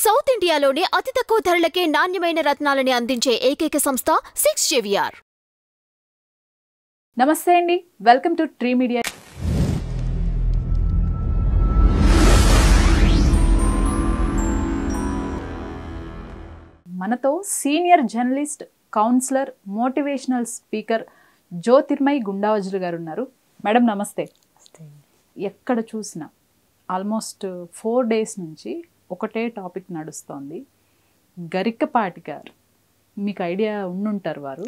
South ఇండియాలోనే అతి తక్కువ ధరలకే నాణ్యమైన రత్నాలని అందించే ఏకైక సంస్థ 6JVR. నమస్తే అండి, వెల్కమ్ టు ట్రీ మీడియా. మనతో senior journalist, counsellor, motivational speaker Jyothirmayi Gundavajra గారు ఉన్నారు. మేడం నమస్తే. ఎక్కడ చూసినా ఆల్మోస్ట్ 4 days నుంచి ఒకటే టాపిక్ నడుస్తోంది. గరికపాటి గారు, మీకు ఐడియా ఉండుంటారు, వారు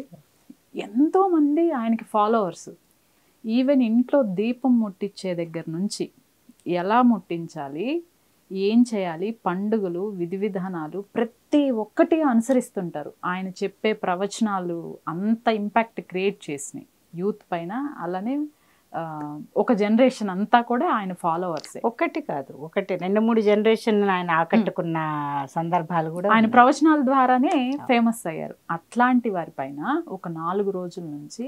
ఎంతోమంది ఆయనకి ఫాలోవర్స్. ఈవెన్ ఇంట్లో దీపం ముట్టించే దగ్గర నుంచి ఎలా ముట్టించాలి, ఏం చేయాలి, పండుగలు, విధి విధానాలు ప్రతి ఒక్కటి అనుసరిస్తుంటారు. ఆయన చెప్పే ప్రవచనాలు అంత ఇంపాక్ట్ క్రియేట్ చేసినాయి యూత్ పైన. అలానే ఒక జనరేషన్ అంతా కూడా ఆయన ఫాలోవర్స్. ఒకటి కాదు, ఒకటి 2-3 జనరేషన్ ఆయన ఆకట్టుకున్న సందర్భాలు కూడా ఆయన ప్రవచనాల ద్వారానే ఫేమస్ అయ్యారు. అట్లాంటి వారి పైన ఒక 4 రోజుల నుంచి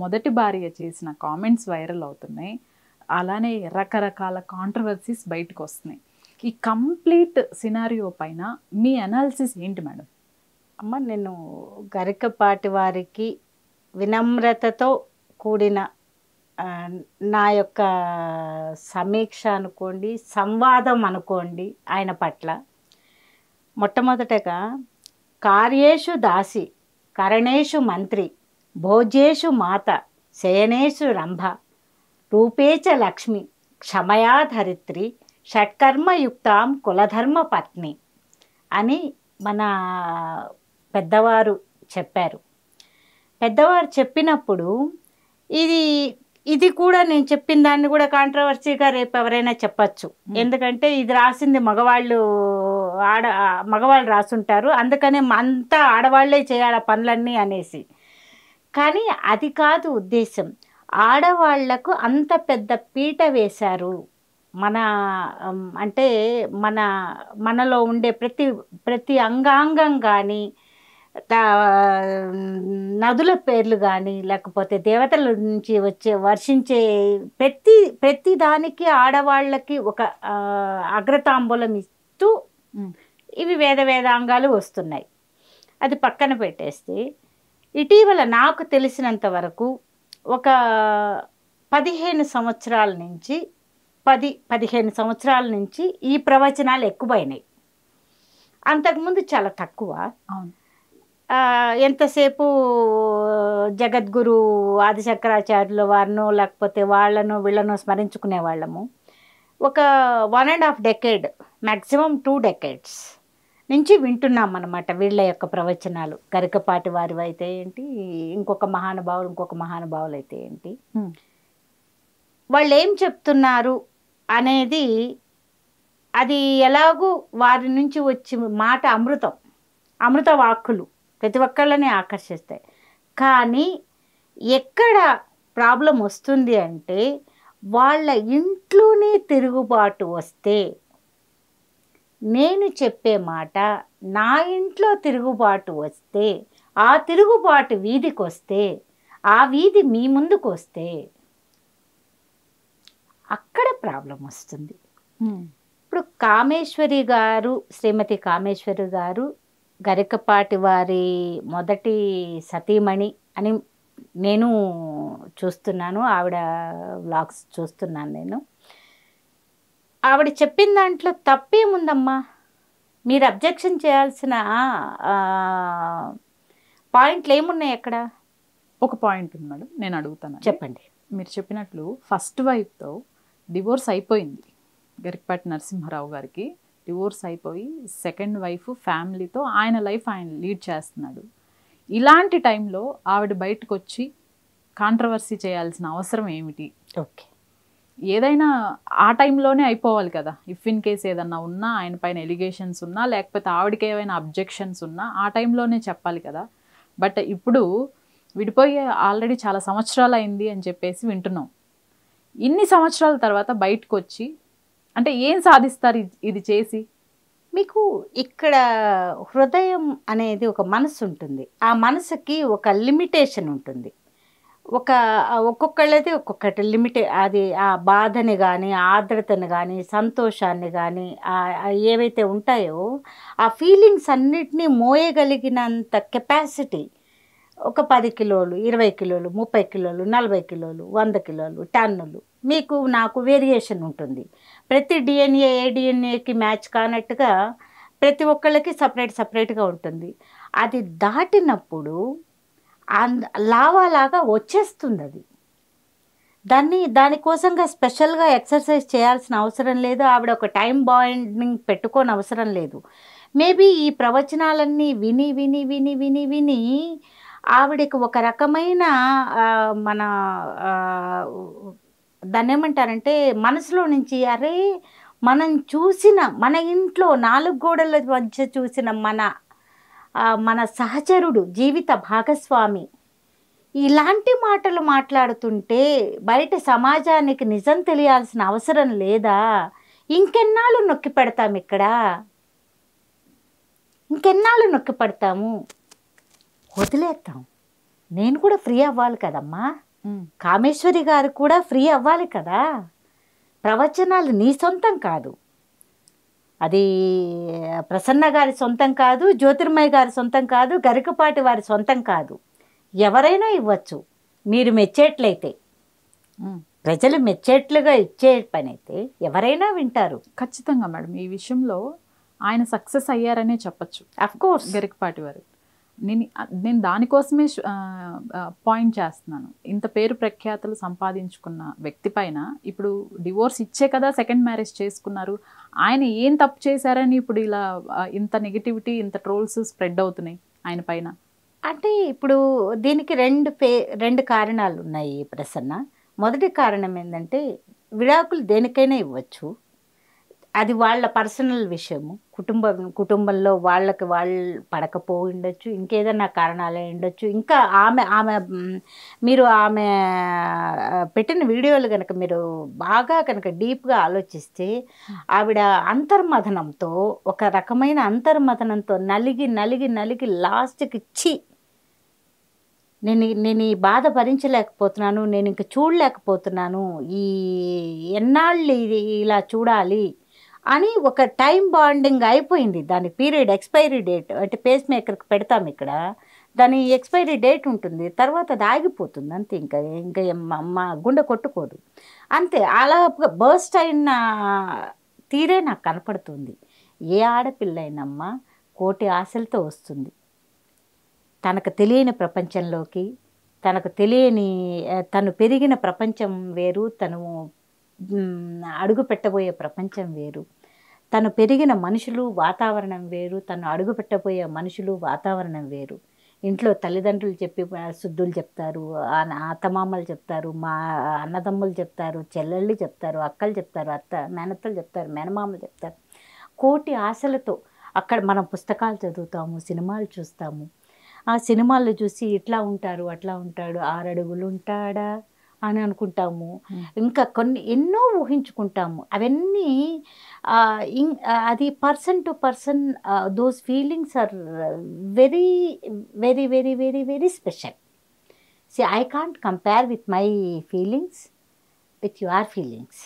మొదటి భార్య చేసిన కామెంట్స్ వైరల్ అవుతున్నాయి. అలానే రకరకాల కాంట్రవర్సీస్ బయటకు వస్తున్నాయి. ఈ కంప్లీట్ సినారియో పైన మీ అనాలిసిస్ ఏంటి మేడం? అమ్మ, నేను గరికపాటి వారికి వినమ్రతతో కూడిన నా యొక్క సమీక్ష అనుకోండి, సంవాదం అనుకోండి ఆయన పట్ల. మొట్టమొదటగా కార్యేషు దాసి, కరణేషు మంత్రి, భోజ్యేషు మాత, శయనేషు రంభ, రూపేచ లక్ష్మి, క్షమయా ధరిత్రి, షట్కర్మయుక్తాం కులధర్మ పత్ని అని మన పెద్దవారు చెప్పారు. పెద్దవారు చెప్పినప్పుడు ఇది కూడా నేను చెప్పిన దాన్ని కూడా కాంట్రవర్సీగా రేపు ఎవరైనా చెప్పచ్చు. ఎందుకంటే ఇది రాసింది మగవాళ్ళు రాసుంటారు, అందుకనే అంతా ఆడవాళ్లే చేయాలి పనులన్నీ అనేసి. కానీ అది కాదు ఉద్దేశం. ఆడవాళ్లకు అంత పెద్ద పీట వేశారు. అంటే మనలో ఉండే ప్రతి అంగాంగం కానీ, నదుల పేర్లు కానీ, లేకపోతే దేవతల నుంచి వర్షించే ప్రతి దానికి ఆడవాళ్ళకి ఒక అగ్రతాంబూలం ఇస్తూ ఇవి వేదాంగాలు వస్తున్నాయి. అది పక్కన పెట్టేస్తే, ఇటీవల నాకు తెలిసినంత వరకు ఒక 15 సంవత్సరాల నుంచి 10-15 సంవత్సరాల నుంచి ఈ ప్రవచనాలు ఎక్కువైనాయి. అంతకుముందు చాలా తక్కువ. అవును. ఎంతసేపు జగద్గురు ఆదిశంకరాచార్యుల వారినో లేకపోతే వీళ్ళనో స్మరించుకునే వాళ్ళము. ఒక 1.5 decade, మ్యాక్సిమం 2 decades నుంచి వింటున్నాం అన్నమాట వీళ్ళ యొక్క ప్రవచనాలు. గరికపాటి వారి అయితే ఏంటి, ఇంకొక మహానుభావులు అయితే ఏంటి, వాళ్ళు ఏం చెప్తున్నారు అనేది, అది ఎలాగూ వారి నుంచి వచ్చి మాట అమృత వాక్కులు ప్రతి ఒక్కళ్ళని ఆకర్షిస్తాయి. కానీ ఎక్కడ ప్రాబ్లం వస్తుంది అంటే, వాళ్ళ ఇంట్లోనే తిరుగుబాటు వస్తే, నేను చెప్పే మాట నా ఇంట్లో తిరుగుబాటు వస్తే, ఆ తిరుగుబాటు వీధికి వస్తే, ఆ వీధి మీ ముందుకు వస్తే అక్కడ ప్రాబ్లం వస్తుంది. ఇప్పుడు శ్రీమతి కామేశ్వరి గారు గరికపాటి వారి మొదటి సతీమణి అని నేను చూస్తున్నాను. ఆవిడ వ్లాగ్స్ చూస్తున్నాను నేను. ఆవిడ చెప్పిన దాంట్లో తప్పేముందమ్మా? మీరు అబ్జెక్షన్ చేయాల్సిన పాయింట్లు ఏమున్నాయి అక్కడ? ఒక పాయింట్ ఉంది మేడం, నేను అడుగుతాను, చెప్పండి. మీరు చెప్పినట్లు ఫస్ట్ వైఫ్తో డివోర్స్ అయిపోయింది. గరికపాటి నరసింహారావు గారికి డివోర్స్ అయిపోయి సెకండ్ వైఫ్ ఫ్యామిలీతో ఆయన లైఫ్ ఆయన లీడ్ చేస్తున్నాడు. ఇలాంటి టైంలో ఆవిడ బయటకు వచ్చి కాంట్రవర్సీ చేయాల్సిన అవసరం ఏమిటి? ఓకే, ఏదైనా ఆ టైంలోనే అయిపోవాలి కదా. ఇఫ్ ఇన్ కేస్ ఏదన్నా ఉన్నా, ఆయన పైన ఎలిగేషన్స్ ఉన్నా, లేకపోతే ఆవిడకి ఏమైనా అబ్జెక్షన్స్ ఉన్నా ఆ టైంలోనే చెప్పాలి కదా. బట్ ఇప్పుడు విడిపోయి ఆల్రెడీ చాలా సంవత్సరాలు అయింది అని చెప్పేసి వింటున్నాం. ఇన్ని సంవత్సరాల తర్వాత బయటకు వచ్చి అంటే ఏం సాధిస్తారు ఇది చేసి? మీకు ఇక్కడ హృదయం అనేది ఒక మనసు ఉంటుంది. ఆ మనసుకి ఒక లిమిటేషన్ ఉంటుంది. ఒక్కొక్కళ్ళది ఒక్కొక్కటి లిమిట్. అది ఆ బాధని కానీ, ఆర్ద్రతని కానీ, సంతోషాన్ని కానీ, ఏవైతే ఉంటాయో ఆ ఫీలింగ్స్ అన్నిటినీ మోయగలిగినంత కెపాసిటీ ఒక 10 కిలోలు, 20 కిలోలు, 30 కిలోలు, 40 కిలోలు, 100 కిలోలు, టన్నులు మీకు నాకు వేరియేషన్ ఉంటుంది. ప్రతి డిఎన్ఏ ఏ డిఎన్ఏకి మ్యాచ్ కానట్టుగా ప్రతి ఒక్కళ్ళకి సపరేట్గా ఉంటుంది. అది దాటినప్పుడు లావాలాగా వచ్చేస్తుంది. అది దానికోసంగా స్పెషల్గా ఎక్సర్సైజ్ చేయాల్సిన అవసరం లేదు. ఆవిడ ఒక టైం బాండింగ్ పెట్టుకోని అవసరం లేదు. మేబీ ఈ ప్రవచనాలన్నీ విని విని విని విని విని ఆవిడకి ఒక రకమైన మన దాన్ని ఏమంటారంటే మనసులో నుంచి అరే మనం చూసిన మన ఇంట్లో 4 గోడల మధ్య చూసిన మన సహచరుడు, జీవిత భాగస్వామి ఇలాంటి మాటలు మాట్లాడుతుంటే బయట సమాజానికి నిజం తెలియాల్సిన అవసరం లేదా? ఇంకెన్నాళ్ళు నొక్కి పెడతాం ఇక్కడ? ఇంకెన్నాళ్ళు నొక్కి పెడతాము? వదిలేద్దాం. నేను కూడా ఫ్రీ అవ్వాలి కదమ్మా. కామేశ్వరి గారు కూడా ఫ్రీ అవ్వాలి కదా. ప్రవచనాలు నీ సొంతం కాదు, అది ప్రసన్న గారి సొంతం కాదు, జ్యోతిర్మయి గారి సొంతం కాదు, గరికపాటి వారి సొంతం కాదు. ఎవరైనా ఇవ్వచ్చు మీరు మెచ్చేట్లయితే. ప్రజలు మెచ్చేట్లుగా ఇచ్చే పని అయితే ఎవరైనా వింటారు. ఖచ్చితంగా మేడం. ఈ విషయంలో ఆయన సక్సెస్ అయ్యారనే చెప్పచ్చు. అఫ్కోర్స్ గరికపాటి వారు. నేను దానికోసమే పాయింట్ చేస్తున్నాను. ఇంత పేరు ప్రఖ్యాతులు సంపాదించుకున్న వ్యక్తి పైన ఇప్పుడు డివోర్స్ ఇచ్చే కదా సెకండ్ మ్యారేజ్ చేసుకున్నారు. ఆయన ఏం తప్పు చేశారని ఇప్పుడు ఇలా ఇంత నెగిటివిటీ, ఇంత ట్రోల్స్ స్ప్రెడ్ అవుతున్నాయి ఆయన పైన? అంటే ఇప్పుడు దీనికి రెండు కారణాలు ఉన్నాయి ప్రసన్న. మొదటి కారణం ఏంటంటే విడాకులు దేనికైనా ఇవ్వచ్చు, అది వాళ్ళ పర్సనల్ విషయము. కుటుంబంలో వాళ్ళు పడకపోయి ఉండొచ్చు, ఇంకేదన్నా కారణాలే ఉండొచ్చు. ఇంకా ఆమె మీరు ఆమె పెట్టిన వీడియోలు కనుక మీరు బాగా కనుక డీప్గా ఆలోచిస్తే ఆవిడ అంతర్మథనంతో, ఒక రకమైన అంతర్మథనంతో నలిగి నలిగి నలిగి లాస్ట్కి నేను ఈ బాధ భరించలేకపోతున్నాను, నేను ఇంక చూడలేకపోతున్నాను, ఈ ఎన్నాళ్ళు ఇలా చూడాలి అని ఒక టైం బాండింగ్ అయిపోయింది. దాని పీరియడ్ ఎక్స్పైరీ డేట్ అంటే పేస్ మేకర్కి పెడతాం ఇక్కడ, దాని ఎక్స్పైరీ డేట్ ఉంటుంది, తర్వాత అది ఆగిపోతుంది అంతే. ఇంకా మా గుండె కొట్టుకోదు అంతే. అలా బర్స్ట్ అయిన తీరే నాకు కనపడుతుంది. ఏ ఆడపిల్లైనమ్మా కోటి ఆశలతో వస్తుంది. తనకు తెలియని ప్రపంచంలోకి, తను పెరిగిన ప్రపంచం వేరు, తను అడుగు పెట్టబోయే ప్రపంచం వేరు, తను పెరిగిన మనుషులు వాతావరణం వేరు, తను అడుగు పెట్టబోయే మనుషులు వాతావరణం వేరు. ఇంట్లో తల్లిదండ్రులు శుద్ధులు చెప్తారు, అత్తమామలు చెప్తారు, మా అన్నదమ్ములు చెప్తారు, చెల్లెళ్ళు చెప్తారు, అక్కలు చెప్తారు, మేనత్తలు చెప్తారు, మేనమామలు చెప్తారు. కోటి ఆశలతో అక్కడ మనం పుస్తకాలు చదువుతాము, సినిమాలు చూస్తాము. ఆ సినిమాల్లో చూసి ఇట్లా ఉంటారు, అట్లా ఉంటాడు, 6 అడుగులు ఉంటాడా అని అనుకుంటాము. ఇంకా ఎన్నో ఊహించుకుంటాము. అవన్నీ అది person to person those feelings are very very very very very special. I can't compare with my feelings with your feelings.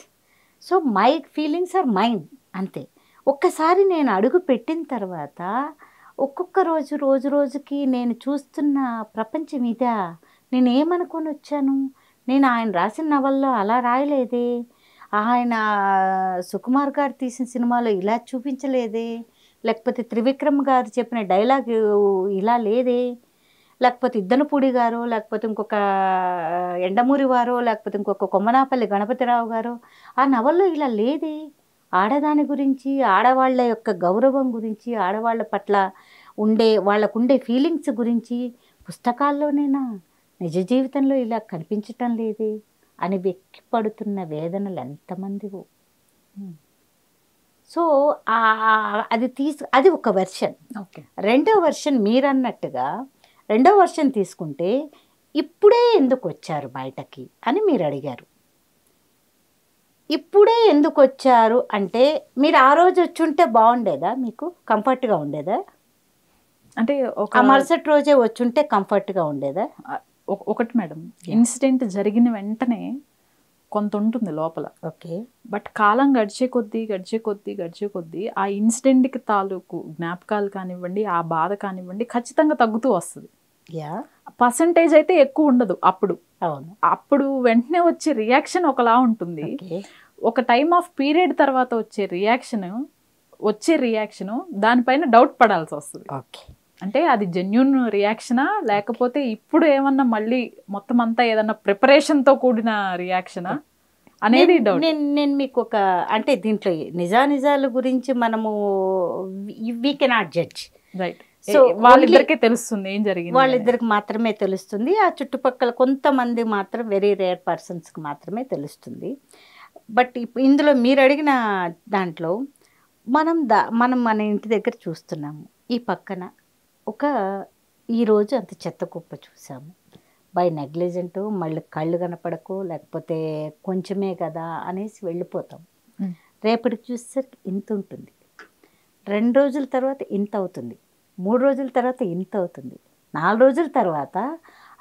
So my feelings are mine అంతే. ఒక్కసారి నేను అడుగు పెట్టిన తర్వాత ఒక్కొక్క రోజుకి నేను చూస్తున్న ప్రపంచం ఇదా, నేను ఏమనుకొని వచ్చాను, నేను ఆయన రాసిన నవల్లో అలా రాయలేదే, ఆయన సుకుమార్ గారు తీసిన సినిమాలో ఇలా చూపించలేదే, లేకపోతే త్రివిక్రమ్ గారు చెప్పిన డైలాగ్ ఇలా లేదే, లేకపోతే ఇద్దనపూడి గారో, లేకపోతే ఇంకొక ఎండమూరి వారో, లేకపోతే ఇంకొక కొమ్మనాపల్లి గణపతిరావు గారో ఆ నవల్లో ఇలా లేదే. ఆడదాని గురించి, ఆడవాళ్ళ యొక్క గౌరవం గురించి, ఆడవాళ్ళ పట్ల వాళ్ళకుండే ఫీలింగ్స్ గురించి పుస్తకాల్లోనేనా, నిజ జీవితంలో ఇలా కనిపించటం లేదే అని వెక్కిపడుతున్న వేదనలు ఎంతమందివో. సో అది ఒక వెర్షన్. ఓకే, రెండో వెర్షన్ మీరన్నట్టుగా రెండో వెర్షన్ తీసుకుంటే ఇప్పుడే ఎందుకు వచ్చారు బయటకి అని మీరు అడిగారు. ఇప్పుడే ఎందుకు వచ్చారు అంటే మీరు ఆ రోజు వచ్చుంటే బాగుండేదా, మీకు కంఫర్ట్గా ఉండేదా? అంటే ఒక మరుసటి రోజే వచ్చుంటే కంఫర్ట్గా ఉండేదా? ఒకటి మేడం, ఇన్సిడెంట్ జరిగిన వెంటనే కొంత ఉంటుంది లోపల. ఓకే. బట్ కాలం గడిచే కొద్దీ ఆ ఇన్సిడెంట్కి తాలూకు జ్ఞాపకాలు కానివ్వండి, ఆ బాధ కానివ్వండి ఖచ్చితంగా తగ్గుతూ వస్తుంది. పర్సంటేజ్ అయితే ఎక్కువ ఉండదు అప్పుడు వెంటనే వచ్చే రియాక్షన్ ఒకలా ఉంటుంది. ఒక టైమ్ ఆఫ్ పీరియడ్ తర్వాత వచ్చే రియాక్షన్ దానిపైన డౌట్ పడాల్సి వస్తుంది. అంటే అది జెన్యూన్ రియాక్షనా లేకపోతే ఇప్పుడు ఏమన్నా మళ్ళీ మొత్తం అంతా ఏదన్నా ప్రిపరేషన్ తో కూడిన రియాక్షనా అనేది డౌట్. నేను మీకు ఒక అంటే దీంట్లో నిజాల గురించి మనము we cannot judge, right? So వాళ్ళిద్దరికీ తెలుస్తుంది ఏం జరిగింది, వాళ్ళిద్దరికి మాత్రమే తెలుస్తుంది. ఆ చుట్టుపక్కల కొంతమంది మాత్రం వెరీ రేర్ పర్సన్స్కి మాత్రమే తెలుస్తుంది. బట్ ఇందులో మీరు అడిగిన దాంట్లో మనం మన ఇంటి దగ్గర చూస్తున్నాము, ఈ పక్కన ఈరోజు అంత చెత్త కుప్ప చూసాము, బై నెగ్లిజెంట్, మళ్ళీ కళ్ళు కనపడకు లేకపోతే కొంచెమే కదా అనేసి వెళ్ళిపోతాం. రేపటికి చూసేసరికి ఇంత ఉంటుంది, 2 రోజుల తర్వాత ఇంత అవుతుంది, 3 రోజుల తర్వాత ఇంత అవుతుంది, 4 రోజుల తర్వాత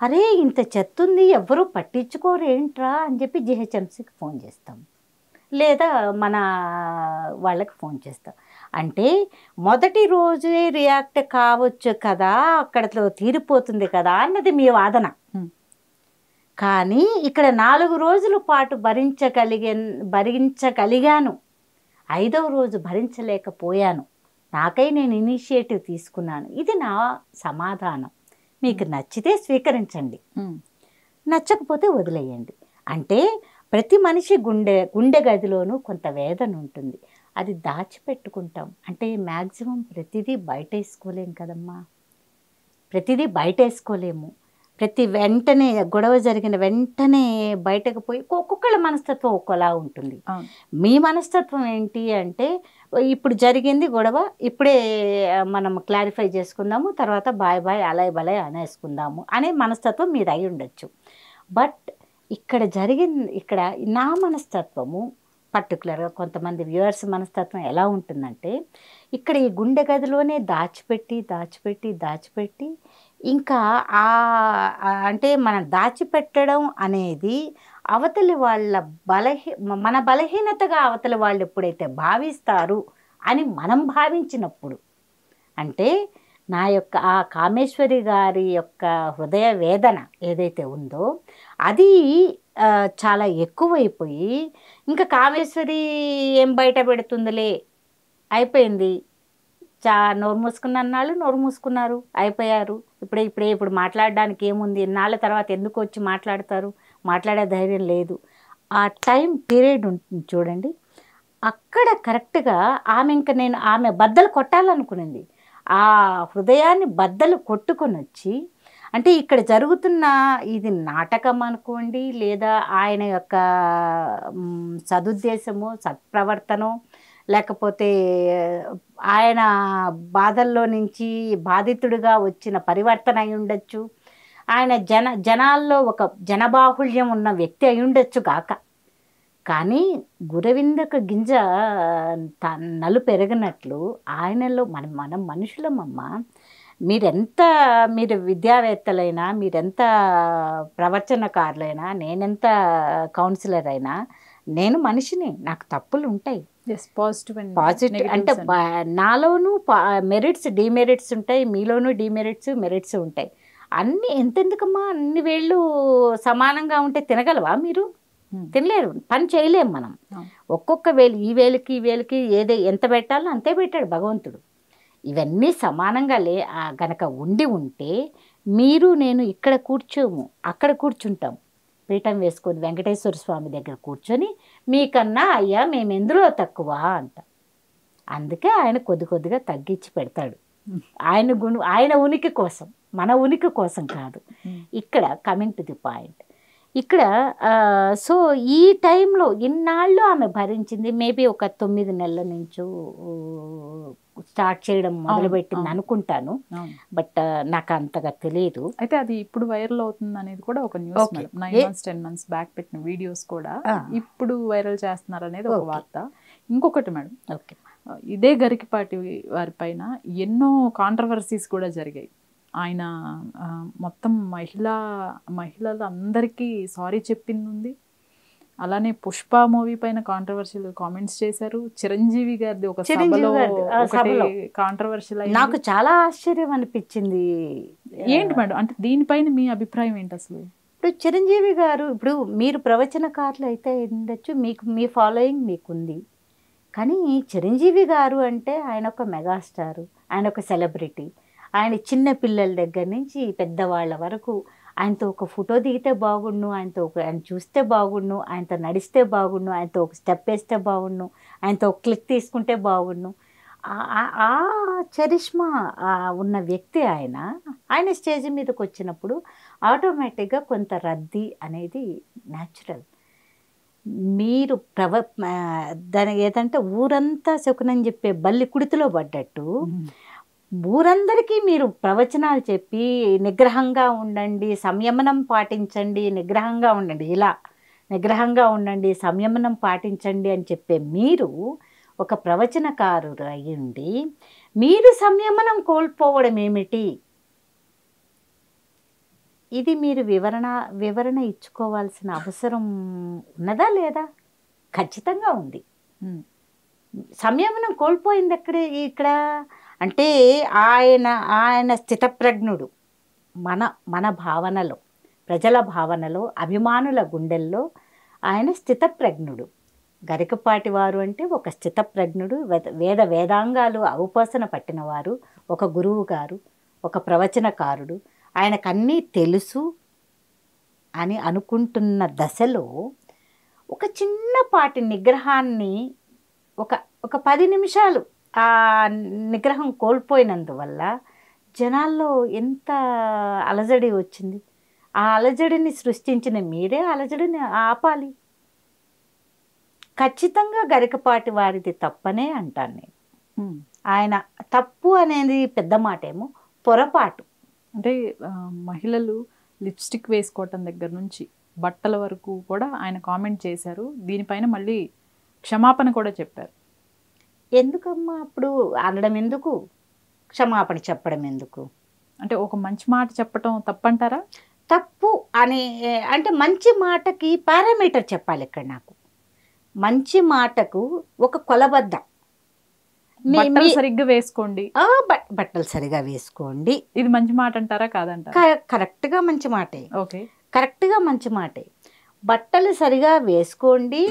అరే ఇంత చెత్త ఉంది ఎవరు పట్టించుకోరు ఏంట్రా అని చెప్పి జిహెచ్ఎంసీకి ఫోన్ చేస్తాం, లేదా మన వాళ్ళకి ఫోన్ చేస్తాం. అంటే మొదటి రోజే రియాక్ట్ కావచ్చు కదా, అక్కడతో తీరిపోతుంది కదా అన్నది మీ వాదన. కానీ ఇక్కడ 4 రోజుల పాటు భరించగలిగాను, 5వ రోజు భరించలేకపోయాను, నాకై నేను ఇనిషియేటివ్ తీసుకున్నాను, ఇది నా సమాధానం. మీకు నచ్చితే స్వీకరించండి, నచ్చకపోతే వదిలేయండి. అంటే ప్రతి మనిషి గుండె గదిలోనూ కొంత వేదన ఉంటుంది, అది దాచిపెట్టుకుంటాం. అంటే మ్యాక్సిమం ప్రతిదీ బయట వేసుకోలేం కదమ్మా, ప్రతిదీ బయట వేసుకోలేము. వెంటనే గొడవ జరిగిన వెంటనే బయటకు పోయి ఒక్కొక్కళ్ళ మనస్తత్వం ఒక్కోలా ఉంటుంది. మీ మనస్తత్వం ఏంటి అంటే ఇప్పుడు జరిగింది గొడవ, ఇప్పుడే మనం క్లారిఫై చేసుకుందాము, తర్వాత బాయ్ బాయ్ అలాయ్ బలాయ్ అనేసుకుందాము అనే మనస్తత్వం మీది అయి ఉండొచ్చు. బట్ ఇక్కడ నా మనస్తత్వము పర్టికులర్గా కొంతమంది వ్యూవర్స్ మనస్తత్వం ఎలా ఉంటుందంటే, ఇక్కడ ఈ గుండె గదిలోనే దాచిపెట్టి ఇంకా అంటే మనం దాచిపెట్టడం అనేది అవతలి వాళ్ళ మన బలహీనతగా అవతలి వాళ్ళు ఎప్పుడైతే భావిస్తారు అని మనం భావించినప్పుడు, అంటే నా యొక్క ఆ కామేశ్వరి గారి యొక్క హృదయ వేదన ఏదైతే ఉందో అది చాలా ఎక్కువైపోయి ఇంకా కామేశ్వరి ఏం బయట పెడుతుందిలే, అయిపోయింది, నోరు మూసుకున్న అన్నాళ్ళు నోరు మూసుకున్నారు, అయిపోయారు, ఇప్పుడు మాట్లాడడానికి ఏముంది, ఇన్నాళ్ళ తర్వాత ఎందుకు వచ్చి మాట్లాడతారు, మాట్లాడే ధైర్యం లేదు. ఆ టైం పీరియడ్ ఉంటుంది చూడండి, అక్కడ కరెక్ట్గా ఆమె బద్దలు కొట్టాలనుకునింది, ఆ హృదయాన్ని బద్దలు కొట్టుకొని వచ్చి, అంటే ఇక్కడ జరుగుతున్న ఇది నాటకం అనుకోండి, లేదా ఆయన యొక్క సదుద్దేశము సత్ప్రవర్తనో, లేకపోతే ఆయన బాధల్లో నుంచి బాధితుడిగా వచ్చిన పరివర్తన అయి ఉండొచ్చు, ఆయన జనాల్లో ఒక జనబాహుళ్యం ఉన్న వ్యక్తి అయి ఉండొచ్చు కాక, కానీ గురవిందక గింజ నలు పెరిగినట్లు ఆయనలో మనం మనుషులమమ్మ. మీరు విద్యావేత్తలైనా, మీరెంత ప్రవచనకారులైనా, నేనెంత కౌన్సిలర్ అయినా, నేను మనిషిని, నాకు తప్పులు ఉంటాయి. పాజిటివ్ అంటే నాలోనూ మెరిట్స్ డిమెరిట్స్ ఉంటాయి, మీలోనూ డిమెరిట్స్ మెరిట్స్ ఉంటాయి. ఎంతెందుకమ్మా అన్ని వేళ్ళు సమానంగా ఉంటే తినగలవా మీరు? తినలేరు, పని చేయలేము మనం. ఒక్కొక్క వేలు, ఈ వేలుకి ఎంత పెట్టాలో అంతే పెట్టాడు భగవంతుడు. ఇవన్నీ సమానంగా గనక ఉంటే మీరు నేను ఇక్కడ కూర్చోము, అక్కడ కూర్చుంటాం, పీఠం వేసుకొని వెంకటేశ్వర స్వామి దగ్గర కూర్చొని మీకన్నా అయ్యా మేము ఎందులో తక్కువ అంట. అందుకే ఆయన కొద్దిగా తగ్గించి పెడతాడు, ఆయన ఉనికి కోసం, మన ఉనికి కోసం కాదు. ఇక్కడ కమింగ్ టు ది పాయింట్, ఇక్కడ సో ఈ టైంలో ఇన్నాళ్ళు ఆమె భరించింది, మేబీ ఒక 9 నెలల నుంచో స్టార్ట్ చేయడం మొదలుపెట్టింది అనుకుంటాను, బట్ నాకు అంతగా తెలియదు. అయితే అది ఇప్పుడు వైరల్ అవుతుంది అనేది కూడా ఒక న్యూస్. 9 months 10 months బ్యాక్ పెట్టిన వీడియోస్ కూడా ఇప్పుడు వైరల్ చేస్తున్నారు అనేది ఒక వార్త. ఇంకొకటి మేడం, ఇదే గరికపాటి వారి పైన ఎన్నో కాంట్రవర్సీస్ కూడా జరిగాయి. ఆయన మొత్తం మహిళలు అందరికీ సారీ చెప్పింది ఉంది. అలానే పుష్ప మూవీ పైన కాంట్రవర్షియల్ కామెంట్స్ చేశారు. చిరంజీవి గారిది ఒక సభలో కాంట్రవర్షియల్. నాకు చాలా ఆశ్చర్యం అనిపించింది. ఏంటి మేడం, అంటే దీనిపైన మీ అభిప్రాయం ఏంటి అసలు? ఇప్పుడు చిరంజీవి గారు, ఇప్పుడు మీరు ప్రవచనకారులు అయితే ఉండొచ్చు, మీకు మీ ఫాలోయింగ్ మీకుంది, కానీ చిరంజీవి గారు అంటే ఆయన ఒక మెగాస్టారు, ఆయన ఒక సెలబ్రిటీ. ఆయన చిన్న పిల్లల దగ్గర నుంచి పెద్దవాళ్ళ వరకు ఆయనతో ఒక ఫోటో దిగితే బాగుండు, ఆయన చూస్తే బాగుండు, ఆయనతో నడిస్తే బాగుండు, ఆయనతో ఒక స్టెప్ వేస్తే బాగుండు, ఆయనతో ఒక క్లిక్ తీసుకుంటే బాగుండు. ఆ చరిష్మా ఉన్న వ్యక్తి ఆయన స్టేజ్ మీదకి వచ్చినప్పుడు ఆటోమేటిక్గా కొంత రద్దీ అనేది న్యాచురల్. మీరు దాని ఏదంటే ఊరంతా శకునం చెప్పే బల్లి కుడితిలో పడ్డట్టు ఊరందరికీ మీరు ప్రవచనాలు చెప్పి నిగ్రహంగా ఉండండి, సంయమనం పాటించండి, నిగ్రహంగా ఉండండి, ఇలా నిగ్రహంగా ఉండండి, సంయమనం పాటించండి అని చెప్పే మీరు ఒక ప్రవచనకారుడు అయ్యుండి మీరు సంయమనం కోల్పోవడం ఏమిటి? ఇది మీరు వివరణ ఇచ్చుకోవాల్సిన అవసరం ఉన్నదా లేదా? ఖచ్చితంగా ఉంది. సంయమనం కోల్పోయింది ఇక్కడ అంటే ఆయన స్థితప్రజ్ఞుడు. మన భావనలో, ప్రజల భావనలో, అభిమానుల గుండెల్లో ఆయన స్థితప్రజ్ఞుడు. గరికపాటి వారు అంటే ఒక స్థితప్రజ్ఞుడు, వేదాంగాలు ఔపాసన పట్టినవారు, ఒక గురువు గారు, ఒక ప్రవచనకారుడు. ఆయనకన్నీ తెలుసు అని అనుకుంటున్న దశలో ఒక చిన్నపాటి నిగ్రహాన్ని ఒక 10 నిమిషాలు ఆ నిగ్రహం కోల్పోయినందువల్ల జనాల్లో ఎంత అలజడి వచ్చింది. ఆ అలజడిని సృష్టించిన మీరే అలజడిని ఆపాలి. ఖచ్చితంగా గరికపాటి వారిది తప్పనే అంటాను నేను. ఆయన తప్పు అనేది పెద్ద మాట ఏమో, పొరపాటు. అంటే మహిళలు లిప్స్టిక్ వేసుకోవటం దగ్గర నుంచి బట్టల వరకు కూడా ఆయన కామెంట్ చేశారు. దీనిపైన మళ్ళీ క్షమాపణ కూడా చెప్పారు. ఎందుకమ్మా అప్పుడు అనడం ఎందుకు, క్షమాపణ చెప్పడం ఎందుకు? అంటే ఒక మంచి మాట చెప్పటం తప్పంటారా? తప్పు అని అంటే మంచి మాటకి పారామీటర్ చెప్పాలి ఇక్కడ. నాకు మంచి మాటకు ఒక కొలబద్ద. బట్టలు సరిగ్గా వేసుకోండి, బట్టలు సరిగా వేసుకోండి, ఇది మంచి మాట అంటారా కాదంటారా? కరెక్ట్గా మంచి మాటే. ఓకే, కరెక్ట్గా మంచి మాటే. బట్టలు సరిగా వేసుకోండి.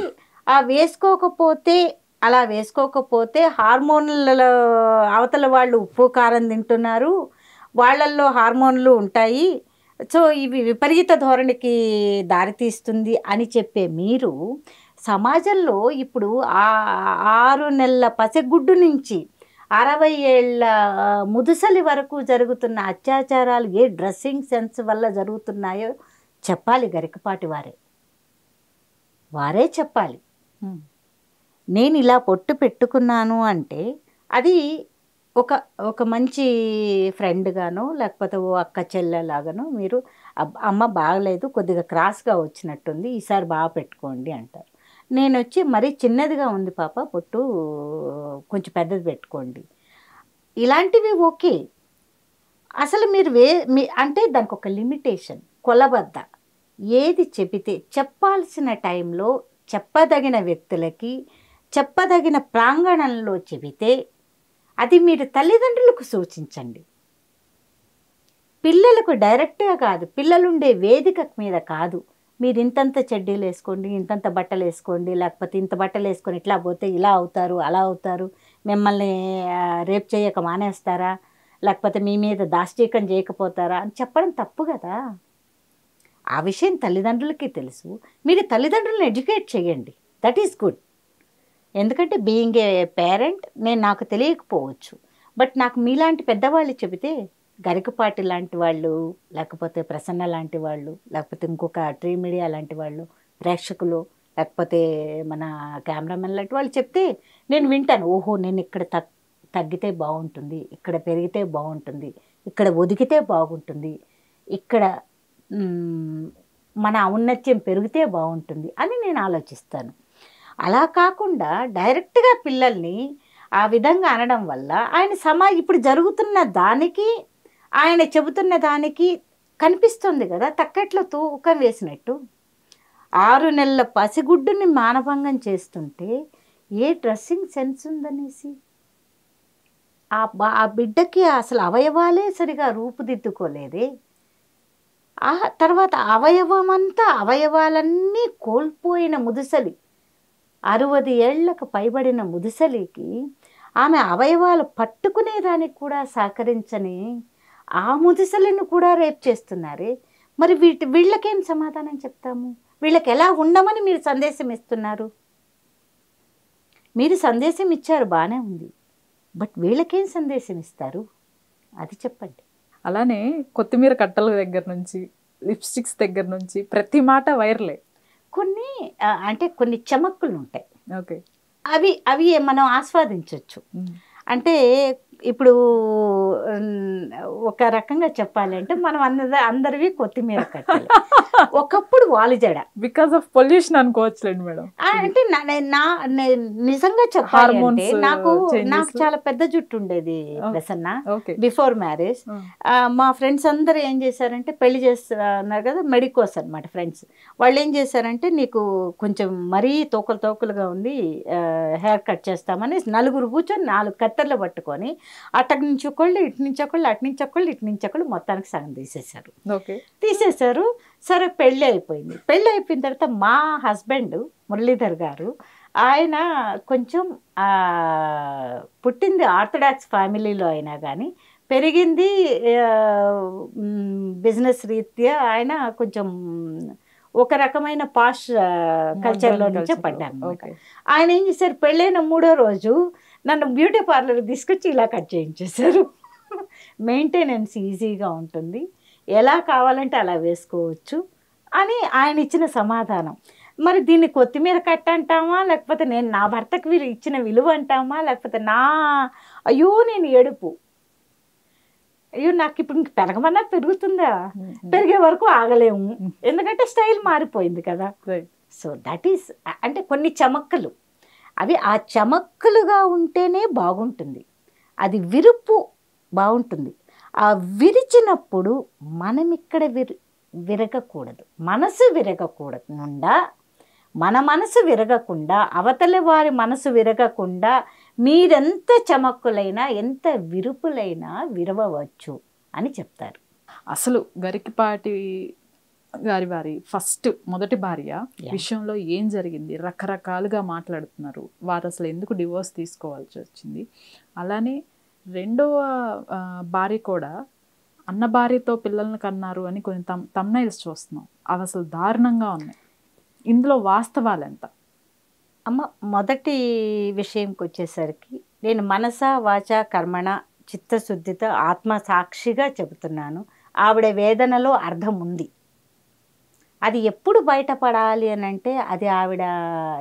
అలా వేసుకోకపోతే హార్మోన్ల అవతల వాళ్ళు ఉప్పు కారం తింటున్నారు, వాళ్ళల్లో హార్మోన్లు ఉంటాయి, సో ఇవి విపరీత ధోరణికి దారితీస్తుంది అని చెప్పే మీరు సమాజంలో ఇప్పుడు 6 నెలల పసిగుడ్డు నుంచి 60 ఏళ్ల ముదుసలి వరకు జరుగుతున్న అత్యాచారాలు ఏ డ్రెస్సింగ్ సెన్స్ వల్ల జరుగుతున్నాయో చెప్పాలి గరికపాటి వారే చెప్పాలి. నేను ఇలా పొట్టు పెట్టుకున్నాను అంటే అది ఒక మంచి ఫ్రెండ్గానో లేకపోతే ఓ అక్క చెల్లెలాగానో మీరు అమ్మ బాగలేదు, కొద్దిగా క్రాస్గా వచ్చినట్టుంది, ఈసారి బాగా పెట్టుకోండి అంటారు. నేను వచ్చి మరీ చిన్నదిగా ఉంది పాప పొట్టు, కొంచెం పెద్దది పెట్టుకోండి, ఇలాంటివి ఓకే. అసలు మీరు అంటే దానికి ఒక లిమిటేషన్, కొలబద్ద. ఏది చెబితే చెప్పాల్సిన టైంలో చెప్పదగిన వ్యక్తులకి చెప్పదగిన ప్రాంగణంలో చెబితే అది మీరు తల్లిదండ్రులకు సూచించండి. పిల్లలకు డైరెక్ట్గా కాదు, పిల్లలుండే వేదిక మీద కాదు, మీరు ఇంతంత చెడ్డీలు వేసుకోండి, ఇంతంత బట్టలు వేసుకోండి, లేకపోతే ఇంత బట్టలు వేసుకొని ఇట్లా పోతే ఇలా అవుతారు, అలా అవుతారు, మిమ్మల్ని రేప్ చేయక మానేస్తారా, లేకపోతే మీ మీద దాష్టీకం చేయకపోతారా అని చెప్పడం తప్పు కదా. ఆ విషయం తల్లిదండ్రులకి తెలుసు. మీరు తల్లిదండ్రులను ఎడ్యుకేట్ చేయండి, దట్ ఈస్ గుడ్. ఎందుకంటే బీయింగ్ ఏ పేరెంట్ నాకు తెలియకపోవచ్చు, బట్ నాకు మీలాంటి పెద్దవాళ్ళు చెబితే, గరికపాటి లాంటి వాళ్ళు, లేకపోతే ప్రసన్న లాంటి వాళ్ళు, లేకపోతే ఇంకొక ట్రీ మీడియా లాంటి వాళ్ళు, ప్రేక్షకులు, లేకపోతే మన కెమెరామెన్ లాంటి వాళ్ళు చెప్తే నేను వింటాను. ఓహో, నేను ఇక్కడ తగ్గితే బాగుంటుంది, ఇక్కడ పెరిగితే బాగుంటుంది, ఇక్కడ ఒదిగితే బాగుంటుంది, ఇక్కడ మన ఔన్నత్యం పెరిగితే బాగుంటుంది అని నేను ఆలోచిస్తాను. అలా కాకుండా డైరెక్ట్గా పిల్లల్ని ఆ విధంగా అనడం వల్ల ఆయన ఇప్పుడు జరుగుతున్న దానికి ఆయన చెబుతున్న దానికి కనిపిస్తుంది కదా తక్కట్లో తూకం వేసినట్టు. 6 నెలల పసిగుడ్డుని మానభంగం చేస్తుంటే ఏ డ్రెస్సింగ్ సెన్స్ ఉందనేసి, ఆ బిడ్డకి అసలు అవయవాలే సరిగా రూపుదిద్దుకోలేదే. ఆ తర్వాత అవయవాలన్నీ కోల్పోయిన ముదుసలి, 60 ఏళ్లకు పైబడిన ముదుసలికి ఆమె అవయవాలు పట్టుకునేదానికి కూడా సహకరించని ఆ ముదుసలిని కూడా రేప్ చేస్తున్నారే. మరి వీళ్ళకేం సమాధానం చెప్తాము? వీళ్ళకి ఎలా ఉండమని మీరు సందేశం ఇస్తున్నారు? మీరు సందేశం ఇచ్చారు, బాగానే ఉంది, బట్ వీళ్ళకేం సందేశం ఇస్తారు అది చెప్పండి. అలానే కొత్తిమీర కట్టల దగ్గర నుంచి లిప్స్టిక్స్ దగ్గర నుంచి ప్రతి మాట వైరలే. కొన్ని అంటే కొన్ని చమక్కులు ఉంటాయి, ఓకే, అవి మనం ఆస్వాదించవచ్చు. అంటే ఇప్పుడు ఒక రకంగా చెప్పాలంటే మనం అందరివి కొత్తిమీర కట్టాలి. ఒకప్పుడు వాలిజడ బికాస్ ఆఫ్ పొల్యూషన్ అనుకోవచ్చులేండి మేడం. అంటే నిజంగా చెప్పాలి అంటే నాకు చాలా పెద్ద జుట్టు ఉండేది ప్రసన్న బిఫోర్ మ్యారేజ్. మా ఫ్రెండ్స్ అందరూ ఏం చేశారంటే, పెళ్లి చేస్తున్నారు కదా మెడికోస్ అనమాట ఫ్రెండ్స్, వాళ్ళు ఏం చేశారంటే నీకు కొంచెం మరీ తోకలుగా ఉంది, హెయిర్ కట్ చేస్తామని నలుగురు కూర్చొని 4 కత్తెర్లు పట్టుకొని అటు నుంచి ఒకళ్ళు, ఇటు నుంచి ఒకళ్ళు, అటు నుంచి ఒకళ్ళు, ఇటు నుంచి ఒకళ్ళు, మొత్తానికి సగం తీసేశారు. సరే పెళ్ళి అయిపోయింది. పెళ్ళి అయిపోయిన తర్వాత మా హస్బెండ్ మురళీధర్ గారు, ఆయన కొంచెం పుట్టింది ఆర్థడాక్స్ ఫ్యామిలీలో అయినా కానీ పెరిగింది బిజినెస్ రీత్యా ఆయన కొంచెం ఒక రకమైన పాష్ కల్చర్లో నుంచే పడ్డాను. ఆయన ఏం చేశారు, పెళ్ళైన 3వ రోజు నన్ను బ్యూటీ పార్లర్ తీసుకొచ్చి ఇలా కట్ చేయించేశారు. మెయింటెనెన్స్ ఈజీగా ఉంటుంది, ఎలా కావాలంటే అలా వేసుకోవచ్చు అని ఆయన ఇచ్చిన సమాధానం. మరి దీన్ని కొత్తిమీర కట్ట అంటామా, లేకపోతే నేను నా భర్తకు ఇచ్చిన విలువ అంటామా, లేకపోతే నేను ఏడుపు, అయ్యో నాకు ఇప్పుడు ఇంక పెరగమన్నా పెరుగుతుందా, పెరిగే వరకు ఆగలేము, ఎందుకంటే స్టైల్ మారిపోయింది కదా. సో దట్ ఈస్ అంటే కొన్ని చమక్కలు, అవి ఆ చమక్కలుగా ఉంటేనే బాగుంటుంది, అది విరుపు బాగుంటుంది. ఆ విరిచినప్పుడు మనం ఇక్కడ విరగకూడదు, మనసు విరగకూడకుండా, మన మనసు విరగకుండా, అవతలి వారి మనసు విరగకుండా మీరెంత చమక్కులైనా ఎంత విరుపులైనా విరవవచ్చు అని చెప్తారు. అసలు గరికపాటి వారి మొదటి భార్య విషయంలో ఏం జరిగింది, రకరకాలుగా మాట్లాడుతున్నారు, వారు అసలు ఎందుకు డివోర్స్ తీసుకోవాల్సి వచ్చింది. అలానే 2వ భార్య కూడా అన్న భార్యతో పిల్లల్ని కన్నారు అని కొన్ని తమ్నైల్స్ చూస్తున్నాం, అవి అసలు దారుణంగా ఉన్నాయి. ఇందులో వాస్తవాలు ఎంత? అమ్మ, మొదటి విషయంకి వచ్చేసరికి నేను మనస వాచ కర్మణ చిత్తశుద్ధితో ఆత్మ సాక్షిగా చెబుతున్నాను, ఆవిడ వేదనలో అర్థం ఉంది. అది ఎప్పుడు బయటపడాలి అని అంటే, అది ఆవిడ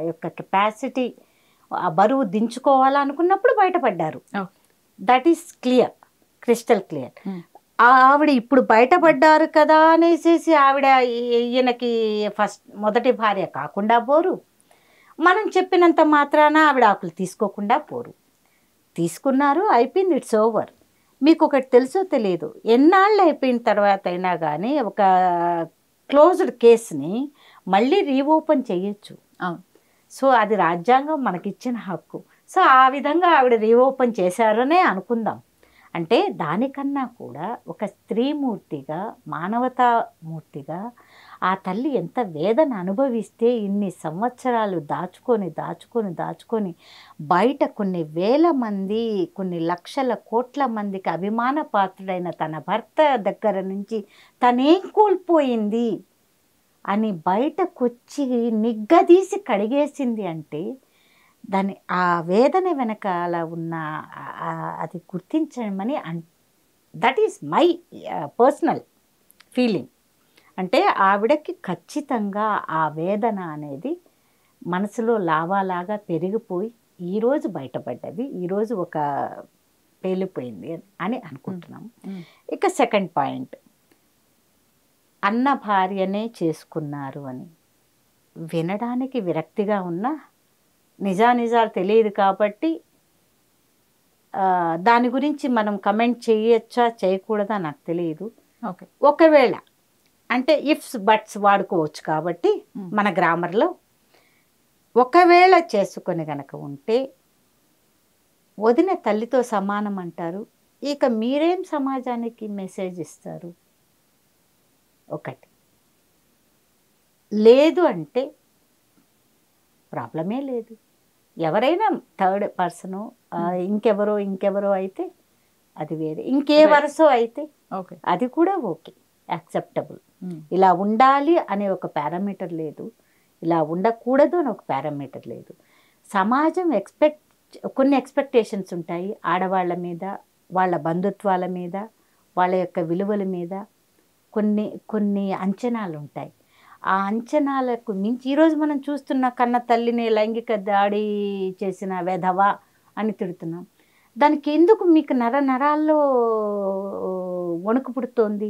యొక్క కెపాసిటీ, ఆ బరువు దించుకోవాలనుకున్నప్పుడు బయటపడ్డారు. That is clear, crystal clear. ఆవిడ ఇప్పుడు బయటపడ్డారు కదా అనేసి ఆవిడ ఈయనకి మొదటి భార్య కాకుండా పోరు, మనం చెప్పినంత మాత్రాన ఆవిడ ఆకులు తీసుకోకుండా పోరు. తీసుకున్నారు, అయిపోయింది, ఇట్స్ ఓవర్. మీకు ఒకటి తెలుసో తెలియదు, ఎన్నాళ్ళు అయిపోయిన తర్వాత అయినా కానీ ఒక క్లోజ్డ్ కేసుని మళ్ళీ రీఓపెన్ చేయొచ్చు. సో అది రాజ్యాంగం మనకిచ్చిన హక్కు. సో ఆ విధంగా ఆవిడ రీఓపెన్ చేశారనే అనుకుందాం. అంటే దానికన్నా కూడా ఒక స్త్రీమూర్తిగా, మానవతామూర్తిగా ఆ తల్లి ఎంత వేదన అనుభవిస్తే ఇన్ని సంవత్సరాలు దాచుకొని బయట కొన్ని వేల మంది, కొన్ని లక్షల కోట్ల మందికి అభిమాన పాత్రుడైన తన భర్త దగ్గర నుంచి తనేం కోల్పోయింది అని బయటకొచ్చి నిగ్గదీసి కడిగేసింది అంటే దాని ఆ వేదన వెనకాల ఉన్న అది గుర్తించమని that is my personal feeling. అంటే ఆవిడకి ఖచ్చితంగా ఆ వేదన అనేది మనసులో లావాలాగా పెరిగిపోయి ఈరోజు బయటపడ్డది, ఈరోజు ఒక పేలిపోయింది అని అనుకుంటున్నాం. ఇక సెకండ్ పాయింట్, అన్న భార్యనే చేసుకున్నారు అని వినడానికి విరక్తిగా ఉన్న నిజానిజాలు తెలియదు కాబట్టి దాని గురించి మనం కమెంట్ చేయొచ్చా చేయకూడదా నాకు తెలియదు. ఓకే. ఒకవేళ అంటే ఇఫ్స్ బట్స్ వాడుకోవచ్చు కాబట్టి మన గ్రామర్లో ఒకవేళ చేసుకొని గనక ఉంటే వదిన తల్లితో సమానం అంటారు. ఇక మీరేం సమాజానికి మెసేజ్ ఇస్తారు? ఒకటి లేదు అంటే ప్రాబ్లమే లేదు. ఎవరైనా థర్డ్ పర్సను ఇంకెవరో అయితే అది వేరే, ఇంకే వరసో అయితే ఓకే, అది కూడా ఓకే, యాక్సెప్టబుల్. ఇలా ఉండాలి అనే ఒక పారామీటర్ లేదు, ఇలా ఉండకూడదు అని ఒక పారామీటర్ లేదు. సమాజం కొన్ని ఎక్స్పెక్టేషన్స్ ఉంటాయి ఆడవాళ్ళ మీద, వాళ్ళ బంధుత్వాల మీద, వాళ్ళ యొక్క విలువల మీద కొన్ని అంచనాలు ఉంటాయి. ఆ అంచనాలకు మించి ఈరోజు మనం చూస్తున్న కన్న తల్లిని లైంగిక దాడి చేసిన వెధవ అని తిడుతున్నాం. దానికి ఎందుకు మీకు నరాల్లో వణుకు పుడుతోంది?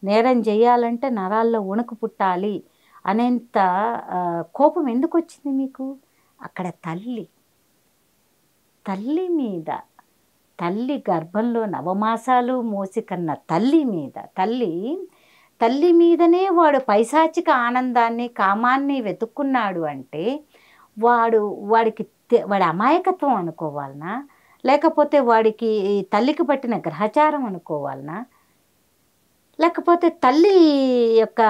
నేరం చేయాలంటే నరాల్లో వణుకు పుట్టాలి అనేంత కోపం ఎందుకు వచ్చింది మీకు? అక్కడ తల్లి మీద, తల్లి గర్భంలో నవమాసాలు మోసి కన్న తల్లి మీదనే వాడు పైశాచిక ఆనందాన్ని, కామాన్ని వెతుక్కున్నాడు అంటే వాడి అమాయకత్వం అనుకోవాలనా, లేకపోతే వాడికి తల్లికి పట్టిన గ్రహచారం అనుకోవాలనా, లేకపోతే తల్లి యొక్క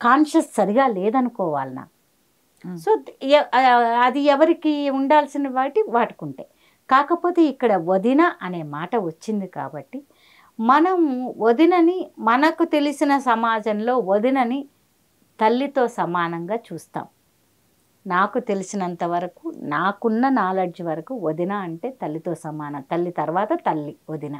కాన్షియస్ సరిగా లేదనుకోవాలనా? సో అది ఎవరికి ఉండాల్సిన వాటికుంటాయి. కాకపోతే ఇక్కడ వదిన అనే మాట వచ్చింది కాబట్టి మనం వదినని, మనకు తెలిసిన సమాజంలో వదినని తల్లితో సమానంగా చూస్తాం. నాకు తెలిసినంత వరకు, నాకున్న నాలెడ్జ్ వరకు వదిన అంటే తల్లితో సమానం. తల్లి తర్వాత వదిన.